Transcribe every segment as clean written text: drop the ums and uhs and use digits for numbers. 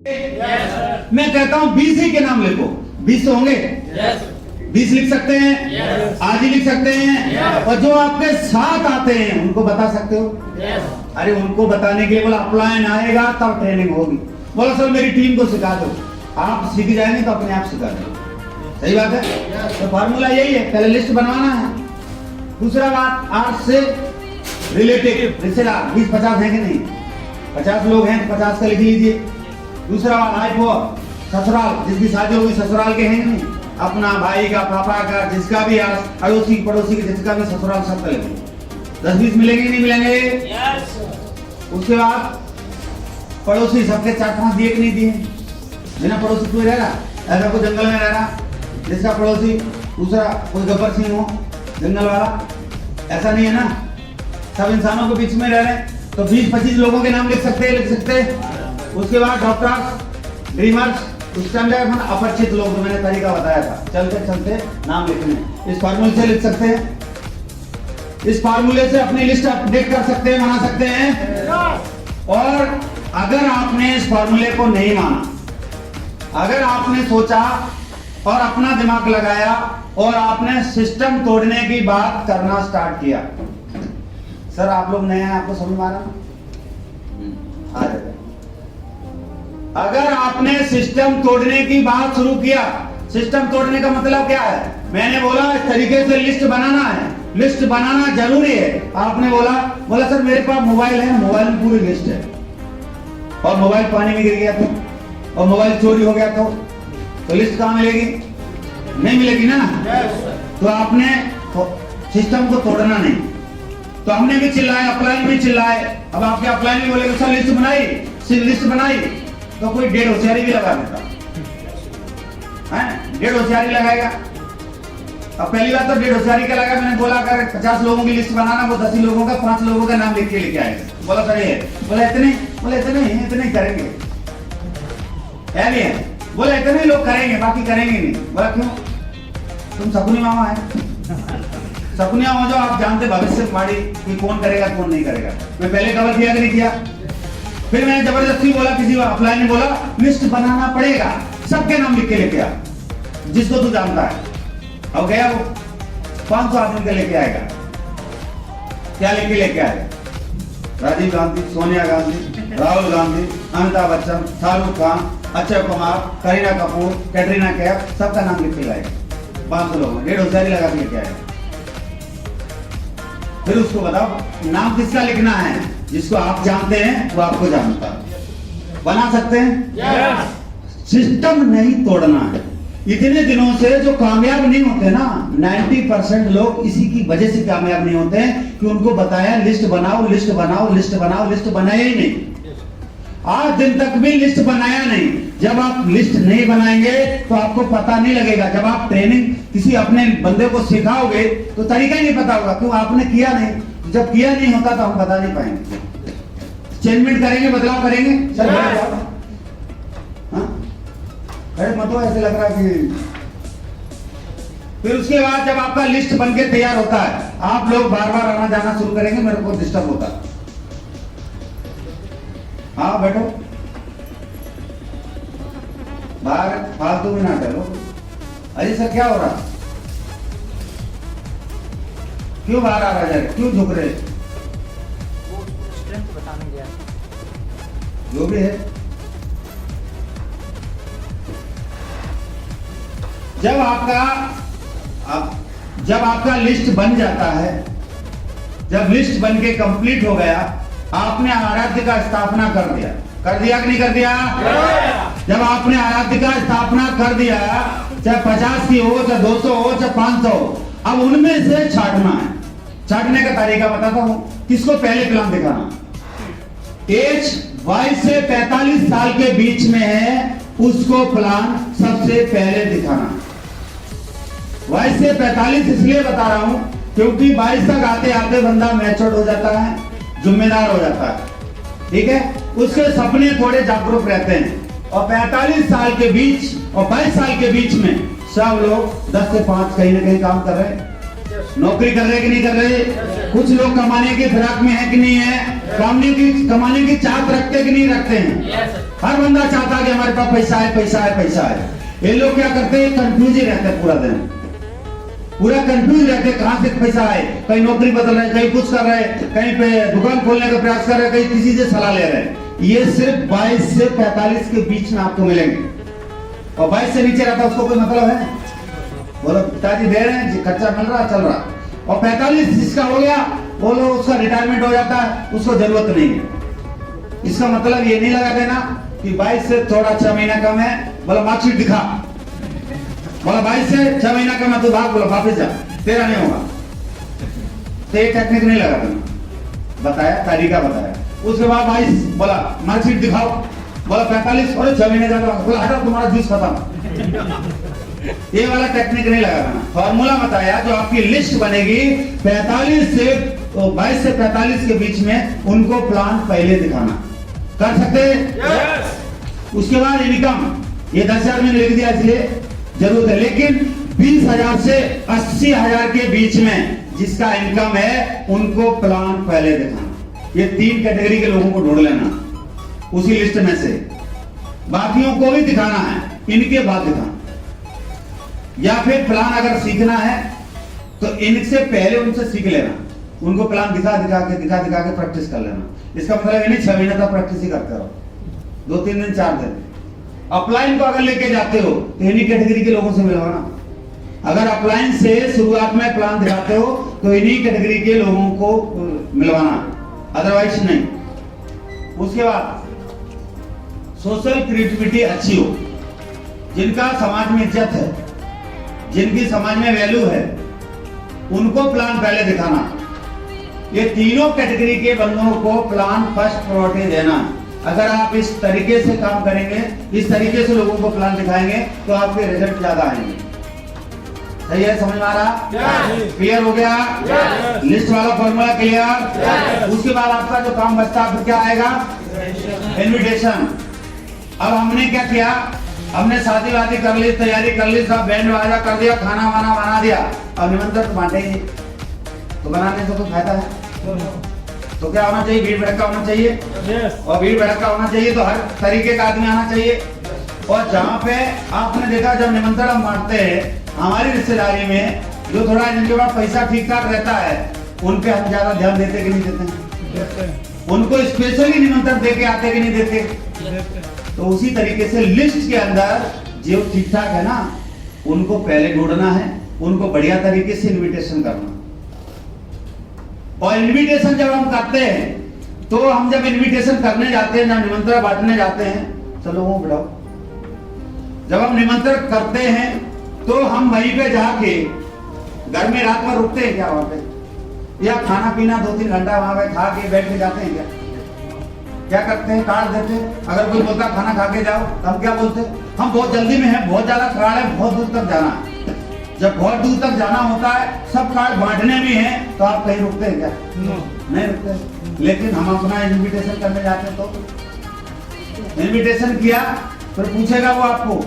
yes. मैं कहता हूं 20 ही के नाम लिखो। 20 तो होंगे? yes. 20 लिख सकते हैं? yes. आज ही लिख सकते हैं? yes. और जो आपके साथ आते हैं उनको बता सकते हो? yes. अरे उनको बताने के लिए बोला अपलाइन आएगा तब ट्रेनिंग होगी। बोला सर मेरी टीम को सिखा दो। आप सीख जाएंगे तो अपने आप सिखा दो। सही बात है? yes. तो फार्मूला यही है, पहले लिस्ट बनवाना है। दूसरा बात, आर्ट से रिलेटेड रिश्तेदार 20-50 हैं कि नहीं? 50 लोग हैं तो 50 का लिख लीजिए। दूसरा बात, आई वो ससुराल, जिसकी शादी होगी ससुराल के हैं नहीं, अपना भाई का, पापा का, जिसका भी अड़ोसी पड़ोसी के जिसका भी ससुराल सब का लिखेंगे। 10-20 मिलेंगे नहीं मिलेंगे? yes. उसके बाद पड़ोसी सबके 4-5 दिए कि नहीं दिए? बिना पड़ोसी कोई रह रहा? ऐसा कोई जंगल में रह रहा जिसका पड़ोसी दूसरा कोई गब्बर सिंह हो जंगल वाला? ऐसा नहीं है ना। सब इंसानों के बीच में रह रहे हैं तो 20-25 लोगों के नाम लिख सकते हैं। उसके बाद डॉक्टर्स, ड्रीमर्स, उस टाइम में अपरिचित लोग, जो मैंने तरीका बताया था, चलते चलते नाम लिखने, इस फार्मूले से लिख सकते हैं। इस फार्मूले से अपनी लिस्ट अपडेट कर सकते हैं, बना सकते हैं। और अगर आपने इस फार्मूले को नहीं माना, अगर आपने सोचा और अपना दिमाग लगाया और आपने सिस्टम तोड़ने की बात करना स्टार्ट किया, सर आप लोग नए हैं, आपको समझ में आ रहा आ जाएगा। अगर आपने सिस्टम तोड़ने की बात शुरू किया, सिस्टम तोड़ने का मतलब क्या है? मैंने बोला इस तरीके से लिस्ट बनाना है, लिस्ट बनाना जरूरी है। आपने बोला सर मेरे पास मोबाइल है, मोबाइल में पूरी लिस्ट है, और मोबाइल पानी में गिर गया तो, और मोबाइल चोरी हो गया तो लिस्ट कहां मिलेगी? नहीं मिलेगी ना। तो आपने सिस्टम को तोड़ना नहीं। तो हमने भी चिल्लाए, अपलाइन भी चिल्लाए। अब आपके अपलाइन भी बोलेगा सर लिस्ट बनाई तो कोई 1.5 होशियारी भी लगा देता है, 1.5 होशियारी लगाएगा। अब पहली बात तो 1.5 होशियारी का लगा। मैंने बोला अगर 50 लोगों की लिस्ट बनाना, वो 10 लोगों का, 5 लोगों का नाम लिख के लेके आएगा। बोला सर ये, बोला इतने करेंगे है नहीं है? बोला इतने लोग करेंगे, बाकी करेंगे नहीं। बोला क्यों? तुम शकुनी मामा है, शकुनिया हो जो आप जानते भविष्यवाणी कि कौन करेगा कौन नहीं करेगा। मैं पहले कवर किया कि नहीं किया? फिर मैंने जबरदस्ती बोला, किसी अपलाइन ने बोला लिस्ट बनाना पड़ेगा, सबके नाम लिख के लेके आ, जिसको तू जानता है। अब गया वो 500 आदमी के लेके आएगा। क्या लिख के लेके आएगा? राजीव गांधी, सोनिया गांधी, राहुल गांधी, अमिताभ बच्चन, शाहरुख खान, अक्षय कुमार, करीना कपूर, कैटरीना कैफ, सबका नाम लिख के लाएगा। 500 लोग 1.5 होशियारी लगा के लेके आएगा। फिर उसको बताओ नाम किसका लिखना है? जिसको आप जानते हैं वो आपको जानता है। बना सकते हैं? yes. सिस्टम नहीं तोड़ना है। इतने दिनों से जो कामयाब नहीं होते ना, 90% लोग इसी की वजह से कामयाब नहीं होते हैं कि उनको बताया लिस्ट बनाओ, लिस्ट बनाओ, लिस्ट बनाओ, लिस्ट बनाया ही नहीं। आज दिन तक भी लिस्ट बनाया नहीं। जब आप लिस्ट नहीं बनाएंगे तो आपको पता नहीं लगेगा। जब आप ट्रेनिंग किसी अपने बंदे को सिखाओगे तो तरीका ही नहीं पता होगा, क्यों? आपने किया नहीं। जब किया नहीं होता तो हम बता नहीं पाएंगे। चेंजमेंट करेंगे, बदलाव करेंगे। सर अरे मत ऐसे लग रहा कि। फिर उसके बाद जब आपका लिस्ट बनके तैयार होता है, आप लोग बार बार आना जाना शुरू करेंगे, मेरे को डिस्टर्ब होता है। हाँ बैठो, बाहर फालतू में ना टहलो। अरे सर क्या हो रहा? क्यों बाहर आ रहा है? क्यों झुक रहे? वो स्ट्रेंथ बताने गया, जो भी है। जब आपका लिस्ट बन जाता है, जब लिस्ट बन के कंप्लीट हो गया, आपने आराध्य का स्थापना कर दिया कि नहीं कर दिया? जब आपने आराध्य का स्थापना कर दिया, चाहे 50 की हो, चाहे 200 हो, चाहे 500 हो, अब उनमें से छांटना है। छांटने का तरीका बताता हूं। किसको पहले प्लान दिखाना? एज 22 से 45 साल के बीच में है, उसको प्लान सबसे पहले दिखाना। 22 से 45 इसलिए बता रहा हूं क्योंकि 22 तक आते आते बंदा मैच्योर हो जाता है, जिम्मेदार हो जाता है, ठीक है? उसके सपने थोड़े जागरूक रहते हैं। और 45 साल के बीच और 22 साल के बीच में सब लोग 10 से 5 कहीं ना कहीं काम कर रहे हैं, नौकरी कर रहे कि नहीं कर रहे? कुछ लोग कमाने की फिराक में है कि नहीं है? कमाने की चाहत रखते कि नहीं रखते हैं? Yes, sir. हर बंदा चाहता है कि हमारे पास पैसा है, पैसा है, पैसा है। ये लोग क्या करते हैं, कंफ्यूज ही रहते हैं पूरा दिन, पूरा कंफ्यूज रहते हैं कहां से पैसा है। कहीं नौकरी बदल रहे हैं, कहीं कुछ कर रहे हैं, कहीं पे दुकान खोलने का प्रयास कर रहे हैं, कहीं किसी से सलाह ले रहे हैं। ये सिर्फ 22 से 45 के बीच में आपको मिलेंगे, और 22 से नीचे रहता है उसको कोई मतलब है? बोलो पिताजी दे रहे हैं, खर्चा मिल रहा चल रहा। और 45 जिसका हो गया, बोलो उसका रिटायरमेंट हो जाता है, उसको जरूरत नहीं है। इसका मतलब ये नहीं लगा देना कि 22 से थोड़ा 6 महीना कम है, बोला मार्कशीट दिखा, बोला 22 से 6 महीना कम है तो भाग, बोला वापस जा, तेरा नहीं होगा। तो ये टेक्निक नहीं लगा देना, बताया, तरीका बताया। उसके बाद 22 बोला मार्कशीट दिखाओ, बोला 45 और 6 महीने जाता, बोला हटा तुम्हारा जूस खत्म। ये वाला टेक्निक नहीं लगाना, फॉर्मूला बताया। जो आपकी लिस्ट बनेगी 45 से 22 से 45 के बीच में, उनको प्लान पहले दिखाना। कर सकते हैं? Yes. उसके बाद इनकम, ये 10,000 मैंने लिख दिया इसलिए जरूरत है, लेकिन 20,000 से 80,000 के बीच में जिसका इनकम है, उनको प्लान पहले दिखाना। ये 3 कैटेगरी के लोगों को ढूंढ लेना उसी लिस्ट में से, बाकियों को भी दिखाना है, इनके बाद दिखाना। या फिर प्लान अगर सीखना है तो इनसे पहले उनसे सीख लेना, उनको प्लान दिखा दिखा के प्रैक्टिस कर लेना। इसका मतलब इन्हें 6 महीने तक प्रैक्टिस ही करते रहो, 2-3 दिन 4 दिन। अपलाइन को अगर लेके जाते हो तो इन्हीं कैटेगरी के लोगों से मिलवाना। अगर अपलाइन से शुरुआत में प्लान दिखाते हो तो इन्हीं कैटेगरी के लोगों को मिलवाना, अदरवाइज नहीं। उसके बाद सोशल क्रिएटिविटी अच्छी हो, जिनका समाज में इज्जत है, जिनकी समाज में वैल्यू है, उनको प्लान पहले दिखाना। ये तीनों कैटेगरी के बंदों को प्लान फर्स्ट प्रायोरिटी देना। अगर आप इस तरीके से काम करेंगे, इस तरीके से लोगों को प्लान दिखाएंगे, तो आपके रिजल्ट ज्यादा आएंगे। सही है? समझ में आ रहा? क्लियर हो गया? लिस्ट वाला फॉर्मूला क्लियर? उसके बाद आपका जो काम बचता है, फिर क्या आएगा? इनविटेशन। अब हमने क्या किया, हमने शादी वादी कर ली, तैयारी कर ली, सब बैंड बाजा कर दिया, खाना वाना बना दिया, अब निमंत्रण बांटेंगे तो बनाने से कोई फायदा है? तो क्या होना चाहिए? भीड़ भड़का होना चाहिए। और भीड़ भड़का होना चाहिए तो हर तरीके का आदमी आना चाहिए। और जहाँ पे आपने देखा, जब निमंत्रण हम बांटते हैं हमारी रिश्तेदारी में, जो थोड़ा जिनके पास पैसा ठीक ठाक रहता है, उन पे हम ज्यादा ध्यान देते कि नहीं देते? उनको स्पेशली निमंत्रण दे के आते कि नहीं देते? तो उसी तरीके से लिस्ट के अंदर जो ठीक ठाक है ना, उनको पहले ढूंढना है, उनको बढ़िया तरीके से इनविटेशन करना। और इनविटेशन जब हम करते हैं, तो हम जब इनविटेशन करने जाते हैं, जब निमंत्रण बांटने जाते हैं, चलो वो बढ़ाओ, जब हम निमंत्रण करते हैं तो हम वहीं पे जाके घर में रात भर रुकते हैं क्या वहां पे, या खाना पीना 2-3 घंटा वहां पे खा के बैठ के जाते हैं क्या? क्या करते हैं? कार्ड देते हैं। अगर कोई बोलता खाना खा के जाओ, तो हम क्या बोलते हैं? हम बहुत जल्दी में हैं, बहुत ज्यादा कार्ड है, बहुत दूर तक जाना है। जब बहुत दूर तक जाना होता है, सब कार्ड बांटने भी हैं, तो आप कहीं रुकते हैं क्या? नहीं रुकते। लेकिन हम अपना इनविटेशन करने जाते हैं, तो इनविटेशन किया, फिर पूछेगा वो आपको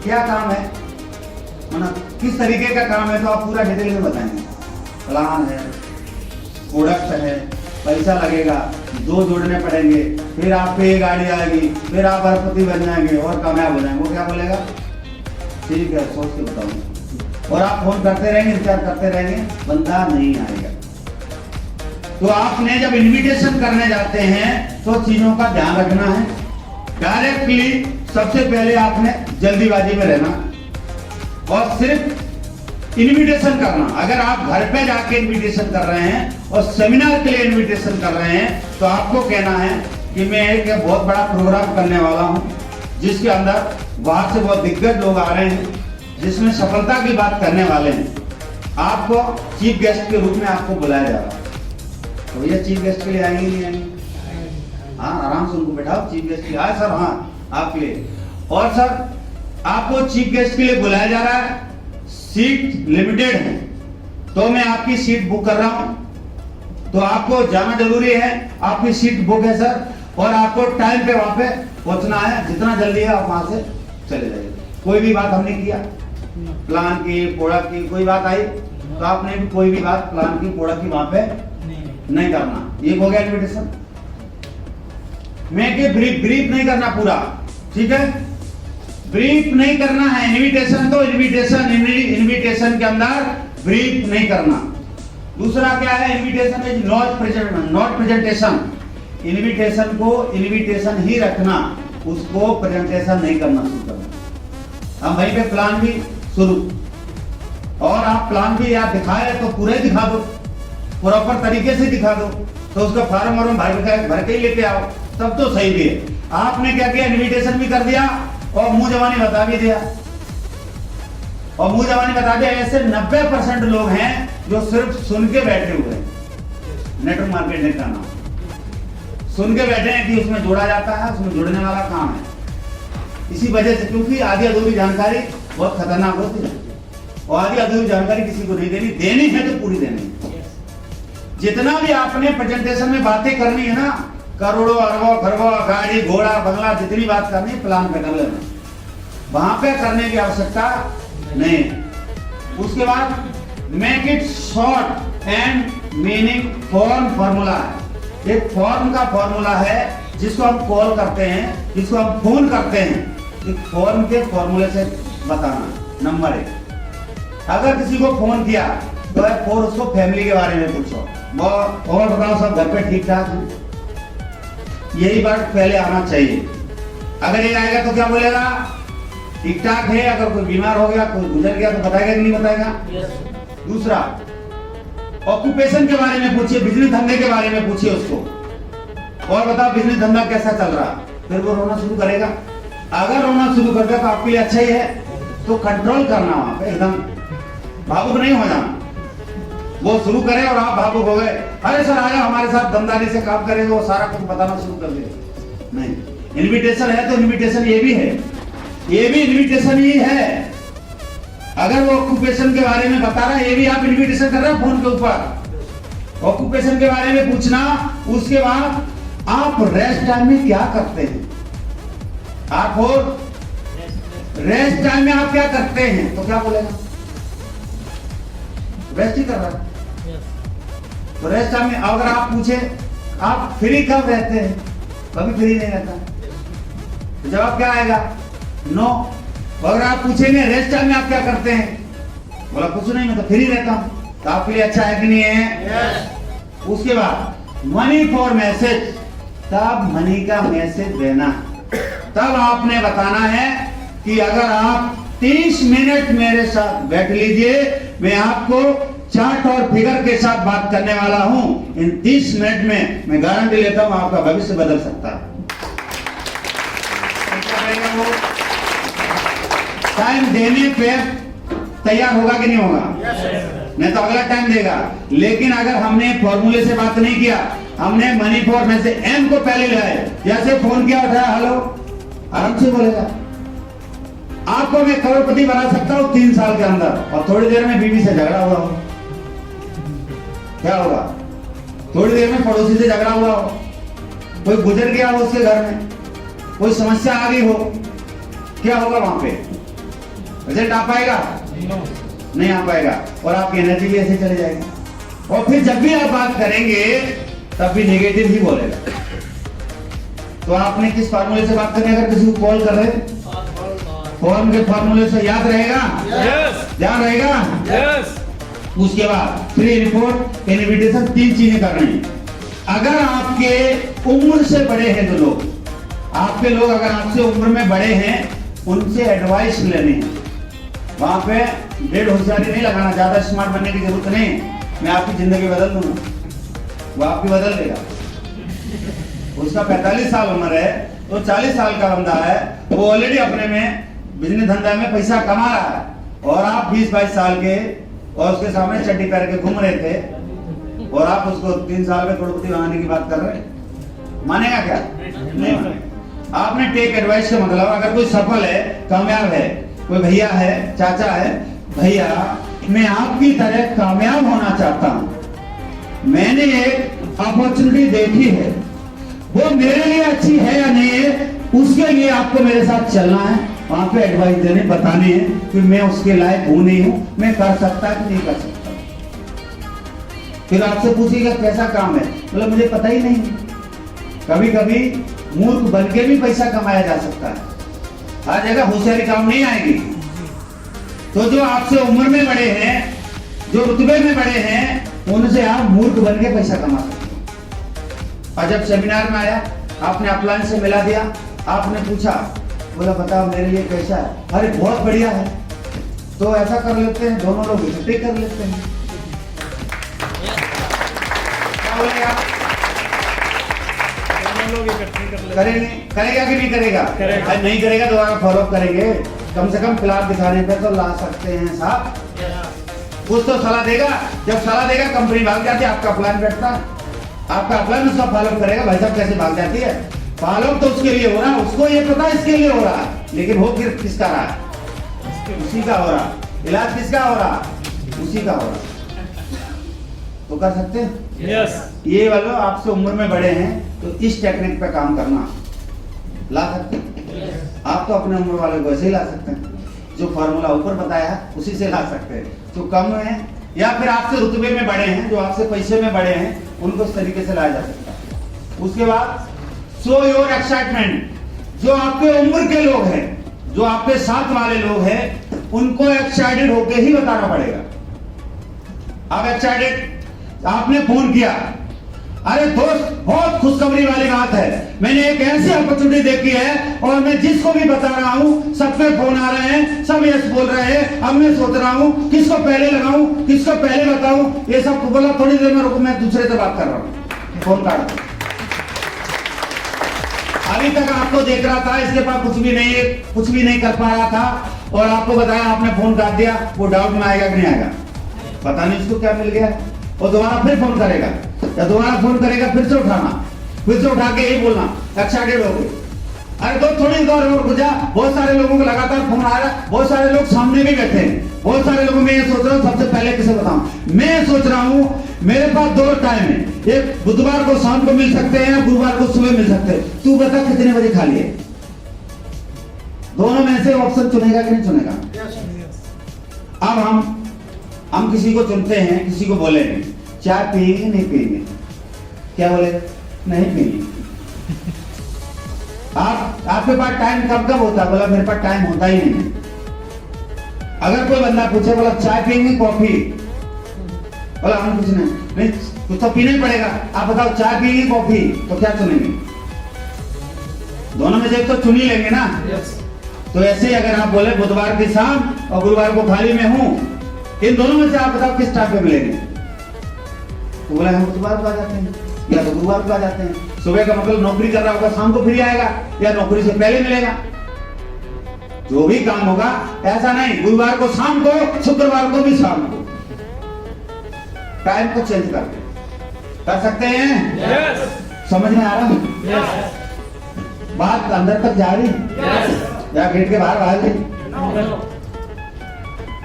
क्या काम है, मतलब किस तरीके का काम है, तो आप पूरा डिटेल में बताएंगे। प्लान है, प्रोडक्ट है, पैसा लगेगा, 2 जोड़ने पड़ेंगे, फिर आप पे गाड़ी आएगी, फिर आप अरबपति बन जाएंगे और कामयाब हो जाएंगे। वो क्या बोलेगा? ठीक है, सोच के बताऊंगा। और आप फोन करते रहेंगे, इंतजार करते रहेंगे, बंदा नहीं आएगा। तो आपने जब इनविटेशन करने जाते हैं तो चीजों का ध्यान रखना है। डायरेक्टली सबसे पहले आपने जल्दीबाजी में रहना और सिर्फ इनविटेशन करना। अगर आप घर पे जाके इनविटेशन कर रहे हैं और सेमिनार के लिए इनविटेशन कर रहे हैं, तो आपको कहना है कि मैं एक बहुत बड़ा प्रोग्राम करने वाला हूं, जिसके अंदर बाहर से बहुत दिग्गज लोग आ रहे हैं, जिसमें सफलता की बात करने वाले हैं। आपको चीफ गेस्ट के रूप में आपको बुलाया जा रहा है। तो भैया चीफ गेस्ट के लिए आएंगे नहीं आएंगे? हाँ, आराम से उनको बैठाओ, चीफ गेस्ट के लिए आए सर, हाँ आपके लिए। और सर आपको चीफ गेस्ट के लिए बुलाया जा रहा है, सीट लिमिटेड है, तो मैं आपकी सीट बुक कर रहा हूं, तो आपको जाना जरूरी है। आपकी सीट बुक है सर, और आपको टाइम पे वहां पे पहुंचना है। जितना जल्दी है आप वहां से चले जाइए। कोई भी बात हमने किया, प्लान की, प्रोडक्ट की कोई बात आई, तो आपने भी कोई भी बात प्लान की, प्रोडक्ट की वहां पे नहीं करना, ये हो गया इन्विटेशन। मैं कि ब्रीफ नहीं करना पूरा, ठीक है, ब्रीफ नहीं करना है। इन्विटेशन तो इन्विटेशन के अंदर ब्रीफ नहीं करना। दूसरा क्या है, invitation is not presentation. Invitation को इन्विटेशन ही रखना, उसको प्रेजेंटेशन नहीं करना शुरू करना। हम वहीं पे प्लान भी शुरू, और आप प्लान भी आप दिखाए तो पूरा ही दिखा दो, प्रॉपर तरीके से दिखा दो, तो उसका फॉर्म और भर के ही लेके आओ, तब तो सही भी है। आपने क्या किया, इन्विटेशन भी कर दिया और मुंह जवानी बता भी दिया, और मुंह जवानी बता दिया। ऐसे 90% लोग हैं जो सिर्फ सुन के बैठे हुए हैं। नेटवर्क मार्केटिंग का नाम सुन के बैठे हैं कि उसमें जोड़ा जाता है, उसमें जुड़ने वाला काम है। इसी वजह से, क्योंकि आधी अधूरी जानकारी बहुत खतरनाक होती है, और आधी अधूरी जानकारी किसी को नहीं देनी है तो पूरी देनी है। जितना भी आपने प्रेजेंटेशन में बातें करनी है ना, करोड़ों अरबों खरबों गाड़ी घोड़ा बंगला, जितनी बात करनी है प्लान पे कर लेना, वहां पे करने की आवश्यकता नहीं। उसके बाद make it short and meaning formula है। एक फॉर्म का फॉर्मूला है जिसको हम कॉल करते हैं, जिसको हम फोन करते हैं। एक फॉर्म के फॉर्मूले से बताना। नंबर 1, अगर किसी को फोन किया तो फोन उसको फैमिली के बारे में पूछो, वो और बताओ सब घर पे ठीक ठाक है, यही बात पहले आना चाहिए। अगर ये आएगा तो क्या बोलेगा, ठीक ठाक है। अगर कोई बीमार हो गया, कोई गुजर गया तो बताएगा कि नहीं बताएगा। दूसरा, ऑक्यूपेशन के बारे में पूछिए, बिजनेस धंधे के बारे में पूछिए उसको, और बताओ बिजनेस धंधा कैसा चल रहा, फिर वो रोना शुरू करेगा। अगर रोना शुरू कर दिया तो आपके लिए अच्छा ही है, तो कंट्रोल करना, वहां पे एकदम भावुक नहीं हो जाना। वो शुरू करे और आप भावुक हो गए, अरे सर आया हमारे साथ दमदारी से काम करेंगे, वो सारा कुछ बताना शुरू कर दे। नहीं, इन्विटेशन है तो इन्विटेशन ये भी है, ये भी इन्विटेशन ही है। अगर वो ऑक्यूपेशन के बारे में बता रहा है, ये भी आप इन्विटेशन कर रहे हैं फोन के ऊपर। ऑक्यूपेशन के बारे में पूछना, उसके बाद आप रेस्ट टाइम में क्या करते हैं, आप और रेस्ट टाइम में आप क्या करते हैं, तो क्या बोलेगा, रेस्ट ही कर रहा है। तो रेस्ट टाइम में अगर आप पूछे आप फ्री कब रहते हैं, कभी फ्री नहीं रहता, तो जवाब क्या आएगा, नो। अगर आप पूछेंगे रेस्ट टाइम में आप क्या करते हैं, बोला कुछ नहीं, मैं तो फ्री रहता हूं, तो आपके लिए अच्छा है कि नहीं है। उसके बाद मनी फॉर मैसेज, तब मनी का मैसेज देना। तब आपने बताना है कि अगर आप 30 मिनट मेरे साथ बैठ लीजिए, मैं आपको चार्ट और फिगर के साथ बात करने वाला हूं। इन 30 मिनट में मैं गारंटी लेता हूं आपका भविष्य बदल सकता है। टाइम देने पे तैयार होगा कि नहीं होगा, नहीं तो अगला टाइम देगा। लेकिन अगर हमने फॉर्मूले से बात नहीं किया, हमने मनी फॉर में से एम को पहले लाए, जैसे फोन किया उठाया, हेलो, आराम से बोलेगा। आपको मैं करोड़पति बना सकता हूं 3 साल के अंदर, और थोड़ी देर में बीवी से झगड़ा हुआ हो, क्या होगा, थोड़ी देर में पड़ोसी से झगड़ा हुआ हो, कोई गुजर गया हो उसके घर में, कोई समस्या आ गई हो, क्या होगा वहां पे, रिजल्ट आ पाएगा, नहीं आ पाएगा, और आपकी एनर्जी भी ऐसे चले जाएगी। और फिर जब भी आप बात करेंगे तब भी नेगेटिव ही बोलेगा। तो आपने किस फार्मूले से बात करनी, अगर किसी को कॉल कर रहे, फॉर्म के फार्मूले से याद रहेगा, ध्यान रहेगा। उसके बाद फ्री रिपोर्ट, इन्विटेशन, 3 चीजें करनी है। अगर आपके उम्र से बड़े हैं जो लोग, आपके लोग अगर आपसे उम्र में बड़े हैं, उनसे एडवाइस लेनी है। वहां पे डेढ़ होशियारी नहीं लगाना, ज्यादा स्मार्ट बनने की जरूरत नहीं। मैं आपकी जिंदगी बदल दूंगा, वो आपकी बदल देगा। उसका 45 साल उम्र है, तो 40 साल का बंदा है, वो ऑलरेडी अपने में बिजनेस धंधा में पैसा कमा रहा है, और आप 20-22 साल के, और उसके सामने चड्डी पहन के घूम रहे थे, और आप उसको 3 साल में करोड़पति बनाने की बात कर रहे हैं, मानेगा क्या, नहीं मानेगा। आपने टेक एडवाइस का मतलब, अगर कोई सफल है, कामयाब है, कोई भैया है, चाचा है, भैया मैं आपकी तरह कामयाब होना चाहता हूं, मैंने एक अपॉर्चुनिटी देखी है, वो मेरे लिए अच्छी है या नहीं है, उसके लिए आपको मेरे साथ चलना है, वहां पे एडवाइस देने, बताने हैं कि मैं उसके लायक हूं नहीं हूं, मैं कर सकता कि नहीं कर सकता। फिर आपसे पूछेगा कैसा काम है, मतलब मुझे पता ही नहीं। कभी कभी मूर्ख बन के भी पैसा कमाया जा सकता है, हर जगह होशियारी काम नहीं आएगी। तो जो आपसे उम्र में बड़े हैं, जो रुतबे में बड़े हैं, उनसे आप मूर्ख बन के पैसा कमा सकते हैं। और जब सेमिनार में आया, आपने अपलाइन से मिला दिया, आपने पूछा, बोला बताओ मेरे लिए कैसा है, अरे बहुत बढ़िया है, तो ऐसा कर लेते हैं, दोनों लोग इकट्ठे कर लेते हैं। क्या बोलेगा? करेंगे, करेगा कि नहीं करेगा? अरे नहीं करेगा दोबारा फॉलो करेंगे, कम से कम फिलहाल दिखाने पे तो ला सकते हैं साहब। कुछ तो सलाह देगा, जब सलाह देगा कंपनी भाग जाती है, आपका प्लान बैठता, आपका प्लान उसका फॉलो करेगा। भाई साहब कैसे भाग जाती है? फॉलो तो उसके लिए हो रहा है, उसको ये पता है इसके लिए हो रहा है, लेकिन हो फिर किसका रहा है? उसी का हो रहा। इलाज किसका हो रहा? उसी का हो रहा। तो कर सकते हैं? यस। ये वालों आपसे उम्र में बड़े हैं, तो इस टेक्निक पे काम करना ला सकते हैं। आप तो अपने उम्र वाले को ऐसे ही ला सकते हैं, जो फॉर्मूला ऊपर बताया है उसी से ला सकते हैं। जो कम है या फिर आपसे रुतबे में बड़े हैं, जो आपसे पैसे में बड़े हैं, उनको इस तरीके से लाया जा सकता है। उसके बाद शो योर एक्साइटमेंट, जो आपके उम्र के लोग हैं, जो आपके साथ वाले लोग हैं, उनको एक्साइटेड होके ही बताना पड़ेगा। आप एक्साइटेड, आपने फोन किया, अरे दोस्त बहुत खुशखबरी वाली बात है, मैंने एक ऐसी अपॉर्चुनिटी देखी है और मैं जिसको भी बता रहा हूं सब पे फोन आ रहे हैं, सब यस बोल रहे हैं। अब मैं सोच रहा हूं किसको पहले लगाऊं, किसको पहले बताऊं। ये सब बोला, थोड़ी देर में रुको, मैं दूसरे से बात कर रहा हूं, फोन काट दो। अभी तक आपको देख रहा था, इसके पास कुछ भी नहीं कर पा रहा था, और आपको बताया, आपने फोन काट दिया। वो डाउट में आएगा कि नहीं आएगा? पता नहीं इसको क्या मिल गया, और दोबारा फिर फोन करेगा, या दोबारा फोन करेगा, फिर से उठाना, फिर से उठा के यही बोलना, एक्साइटेड हो गए। अरे तो थोड़ी देर और रुक जा, बहुत सारे लोगों को लगातार फोन आ रहा है, बहुत सारे लोग सामने भी बैठे हैं, बहुत सारे लोगों में ये सोच रहा हूँ सबसे पहले किसे बताऊं। मैं सोच रहा हूँ मेरे पास 2 टाइम है, एक बुधवार को शाम को मिल सकते हैं, गुरुवार को सुबह मिल सकते हैं, तू बता कितने बजे खाली है? दोनों में से ऑप्शन चुनेगा कि नहीं चुनेगा? अब हम किसी को चुनते हैं, किसी को बोलेंगे चाय पिएंगे नहीं पिएंगे, क्या बोले? नहीं पिएंगे। आपके पास टाइम कब होता है? बोला मेरे पास टाइम होता ही नहीं है। अगर कोई बंदा पूछे, बोला चाय पिएंगे कॉफी, बोला हम कुछ नहीं, कुछ तो पीना ही पड़ेगा। आप बताओ चाय पिएंगे कॉफी, तो क्या चुनेंगे? दोनों में से एक तो चुन ही लेंगे ना। तो ऐसे ही अगर आप बोले बुधवार की शाम और गुरुवार को खाली में हूं, इन दोनों में से आप बताओ किस टाइम पे मिलेंगे? तो बोला हम बुधवार को आ जाते हैं, या तो गुरुवार को आ जाते हैं। सुबह का मतलब नौकरी कर रहा होगा, शाम को फ्री आएगा, या नौकरी से पहले मिलेगा। जो भी काम होगा, ऐसा नहीं गुरुवार को शाम को, शुक्रवार को भी शाम को, टाइम को चेंज कर सकते हैं। यस। समझ में आ रहा है? यस। बात अंदर तक जा रही या गेट के बाहर बाहर गई?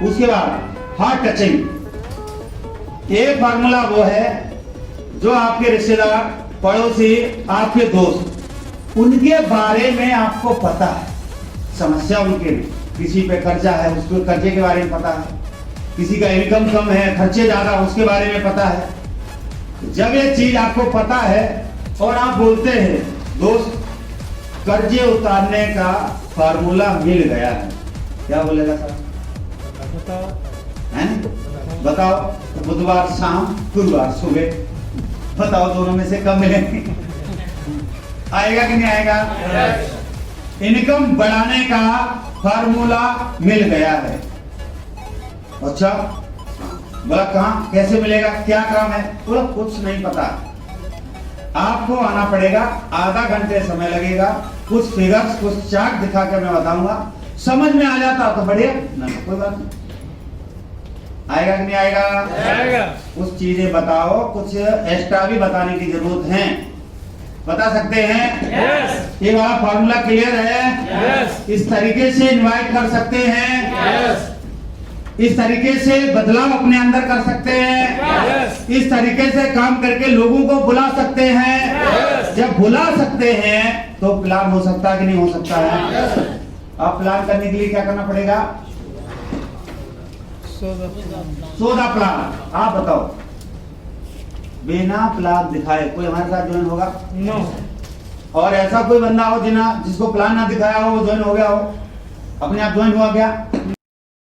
उसके बाद हार्ट टचिंग, ये फार्मूला वो है जो आपके रिश्तेदार, पड़ोसी, आपके दोस्त, उनके बारे में आपको पता है, समस्या उनके, किसी पे कर्जा है, उसको कर्जे के बारे में पता है, किसी का इनकम कम है, खर्चे ज्यादा, उसके बारे में पता है। जब ये चीज आपको पता है और आप बोलते हैं दोस्त कर्जे उतारने का फार्मूला मिल गया है, क्या बोलेगा सर? है? बताओ, बुधवार शाम, गुरुवार सुबह, बताओ दोनों में से कब मिलेंगे? आएगा कि नहीं आएगा? इनकम बढ़ाने का फार्मूला मिल गया है। अच्छा, बोला कहां, कैसे मिलेगा, क्या काम है? बोला कुछ नहीं पता, आपको आना पड़ेगा, आधा घंटे समय लगेगा, कुछ फिगर्स, कुछ चार्ट दिखा कर मैं बताऊंगा, समझ में आ जाता तो बढ़िया, नहीं कोई बात नहीं। आएगा कि नहीं आएगा? आएगा। कुछ चीजें बताओ, कुछ एक्स्ट्रा भी बताने की जरूरत है, बता सकते हैं? यस। ये वाला फॉर्मूला क्लियर है? यस। इस तरीके से इनवाइट कर सकते हैं, यस। इस तरीके से बदलाव अपने अंदर कर सकते हैं, यस। इस तरीके से काम करके लोगों को बुला सकते हैं। यस। जब बुला सकते हैं तो प्लान हो सकता है कि नहीं हो सकता है? अब प्लान करने के लिए क्या करना पड़ेगा? So the plan. आप बताओ बिना प्लान दिखाए कोई हमारे साथ ज्वाइन होगा? नो। और ऐसा कोई बंदा हो जिसको प्लान ना दिखाया हो वो ज्वाइन हो गया हो? अपने आप ज्वाइन हुआ क्या?